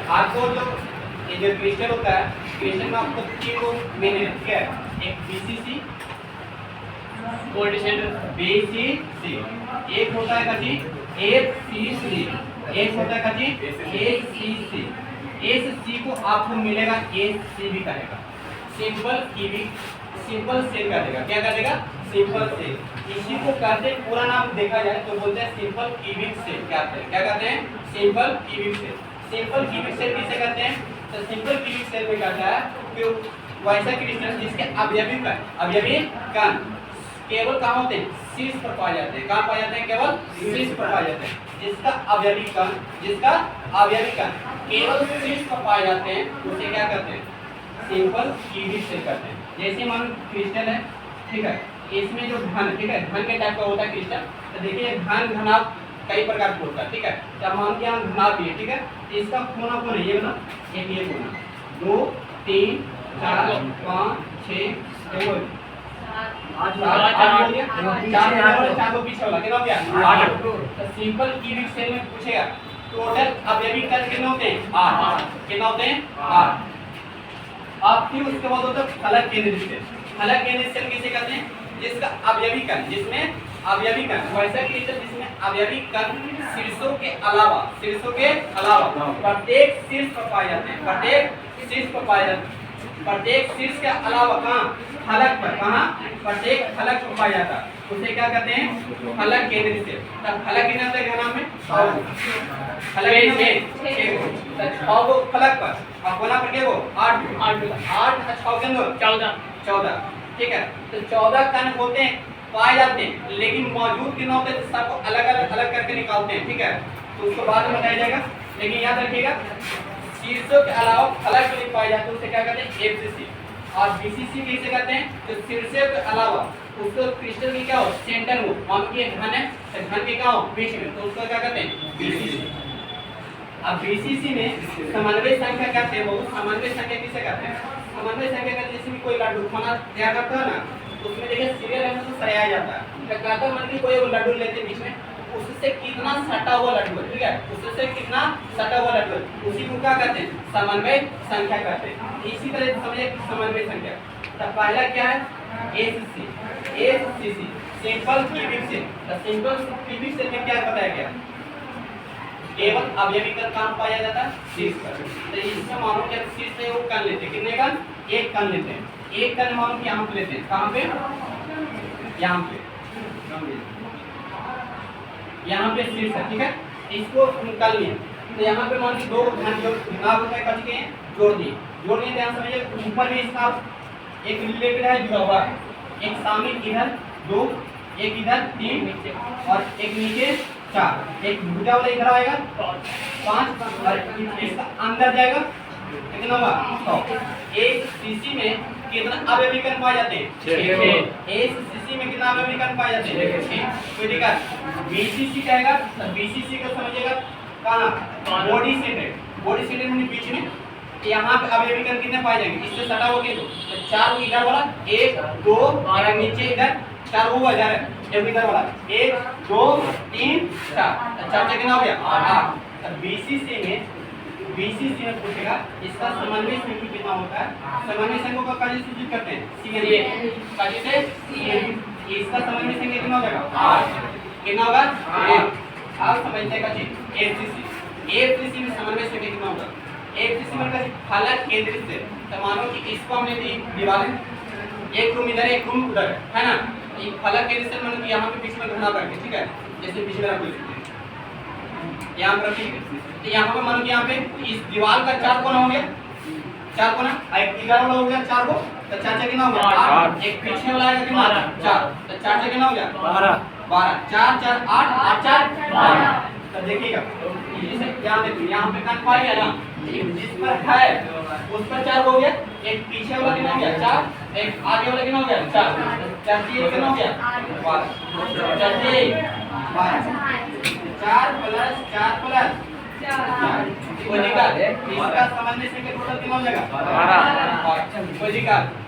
आपको जो ये जो क्रिस्टल होता है, क्रिस्टल में आपको तीन को मेन है, ठीक है। एक बीसीसी, बीसीसी, एक होता है काजी एफसीसी, एक होता है काजी एसीसी। एससी को आपको मिलेगा एसी भी कहेगा, सिंपल क्यूबिक, सिंपल सेल का देगा। क्या करेगा? Simple cell. इसी को कहते हैं, पूरा नाम देखा जाए तो बोलते हैं सिंपल क्यूबिक सेल। क्या कहते हैं? Simple cubic cell. Simple cubic cell किसे कहते हैं? तो सिंपल क्यूबिक सेल में कहता है कि वैसा क्रिस्टल जिसके अवयवी कण केवल कहाँ होते हैं? शीर्ष पर पाए जाते हैं। कहाँ पाए जाते हैं? केवल शीर्ष पर पाए जाते हैं। जिसका अवयवी कण केवल शीर्ष पर पाए जाते हैं उसे क्या कहते हैं? सिंपल क्यूबिक सेल कहते हैं। जैसे मान क्रिस्टल है, ठीक है, इसमें जो घन, ठीक है, घन के टाइप का होता है क्रिस्टल। तो देखिए घनाभ कई प्रकार का होता है, ठीक है। तो मान के हम घनाभ भी है, ठीक है। इसका कोना कौन है? ये ना, एक ये कोना, 2 3 4 5 6 चार को पीछे वाला कितना हो गया? 8। तो सिंपल क्यूबिक सेल में पूछेगा टोटल अवयवी कण कितने होते हैं? 8। कितना होते हैं? 8। अब फिर उसके बाद होता है फलक केंद्रित सेल। फलक केंद्रित सेल किसे कहते हैं? जिसका अवयवी कण, जिसमें अवयवी कण, वैसा क्रिस्टल जिसमें अवयवी कण शीर्षों के अलावा प्रत्येक शीर्ष पर पाए जाते हैं। प्रत्येक शीर्ष पर पाए जाते हैं। प्रत्येक शीर्ष के अलावा कहाँ? फलक पर। कहाँ? प्रत्येक फलक पर पाया जाता है उसे क्या कहते हैं? फलक केंद्रित सेल। तब फलक कितने होते हैं घनाभ में? 6। फलक कितने? 6 को फलक पर और कोना पर क्या? 8 और 6 के अंदर 14। ठीक है। तो 14 कण होते हैं, पाए जाते हैं, लेकिन मौजूद कितने होते हैं? सबको अलग करके निकालते हैं, ठीक है। तो उसको बाद में बताया जाएगा, लेकिन याद रखिएगा शीर्षों के अलावा फलक में पाए जाते हैं उसे क्या कहते हैं? एफसीसी। और बीसीसी किसे कहते हैं? तो शीर्षों के अलावा उसको क्रिस्टल की क्या हो? सेंटर हो, मान लो ये घन है तो घन के क्या हो? बीच में, तो उसको क्या कहते हैं? बीसीसी। अब बीसीसी में समन्वय संख्या कहते हैं। वो समन्वय संख्या किसे कहते हैं? समन्वय संख्या का जैसे भी कोई लड्डू खाना तैयार करता है ना, तो उसमें देखिए सीरियल है तो सराया जाता है। तो कहता है मान लीजिए कोई लड्डू लेते हैं बीच में, उससे कितना सटा हुआ लड्डू है, ठीक है, उससे कितना सटा हुआ लड्डू है, उसी को क्या कहते हैं? समन्वय संख्या कहते हैं। इसी तरह समझिए समन्वय संख्या। तो पहला क्या है? SCC, simple cubic cell. तो सिंपल क्यूबिक सेल में क्या बताया गया? केवल अवयवी कण कहाँ पाया जाता है? शीर्ष पर। तो इसमें मानो कि शीर्ष से वो कण लेते हैं, कितने कण? एक कण लेते हैं। एक कण मानो कि यहाँ पे लेते हैं, कहाँ पे? यहाँ पे शीर्ष है, ठीक है। इसको निकाल लिए, तो यहाँ पे मान लीजिए दो घन जो घनाभ होता है कट के जोड़ दिए ध्यान समझिए। ऊपर में इसका एक रिलेटेड है, जुड़ा हुआ है, एक सामने इधर 2, एक इधर 3 और एक नीचे 4, एक भुजा वाला इधर आएगा 5 और इसका अंदर जाएगा कितना होगा? 100। एक सीसी में कितना अवयवी कण पाए जाते हैं? 6। एक सीसी में कितना अवयवी कण पाए जाते हैं? 6। तो ठीक है, बीसीसी कहेगा तो बीसीसी को समझिएगा कहाँ? बॉडी सेंटर में बीच में। यहाँ पे अवयवी कण कितने पाए जाएंगे? इससे सटा हो गया तो 4 इधर वाला, 1 2 और नीचे इधर 4 वो जा रहा है, एक इधर वाला 1 2 3 4, 4 से कितना हो गया? 8। तो बीसीसी में पूछेगा इसका समन्वय संख्या कितना होता है? समन्वय संख्या को कैसे सूचित करते हैं? सीएन। कैसे? सीएन। इसका समन्वय संख्या कितना हो जाएगा? 8। कितना होगा? 8। आप समझते हैं कैसे? एफसीसी में समन्वय संख्या कितना होगा? एफसीसी में कैसे? फलक केंद्रित सेल। तो मानो कि इसको हमने दी दीवार है, एक रूम इधर एक रूम उधर है ना। ये फलक केंद्रित सेल मानो कि यहाँ पे बीच में घुमा करके, ठीक है, जैसे बीच में रख दीजिए, यहाँ पर रखिए। तो यहाँ पे मानो कि यहाँ पे इस दीवार का 4 कोना हो गया, 4 कोना, एक इधर वाला हो गया 4 को, तो 4 से कितना हो गया? 8। एक पीछे वाला आएगा कितना? 4, तो 4 से कितना हो गया? 12। 4 4 8 8 4 12। तो देखिएगा इसे ध्यान देते, यहाँ पे कण पाया ना, जिस पर है उस पर 4 हो गया, एक पीछे वाला कितना हो गया? 4, एक आगे वाला कितना हो गया? 4, 4 से कितना हो गया? 12। 4 से 12, 4 प्लस 4 प्लस 4 इसका समन्वय संख्या टोटल कितना हो जाएगा? 12।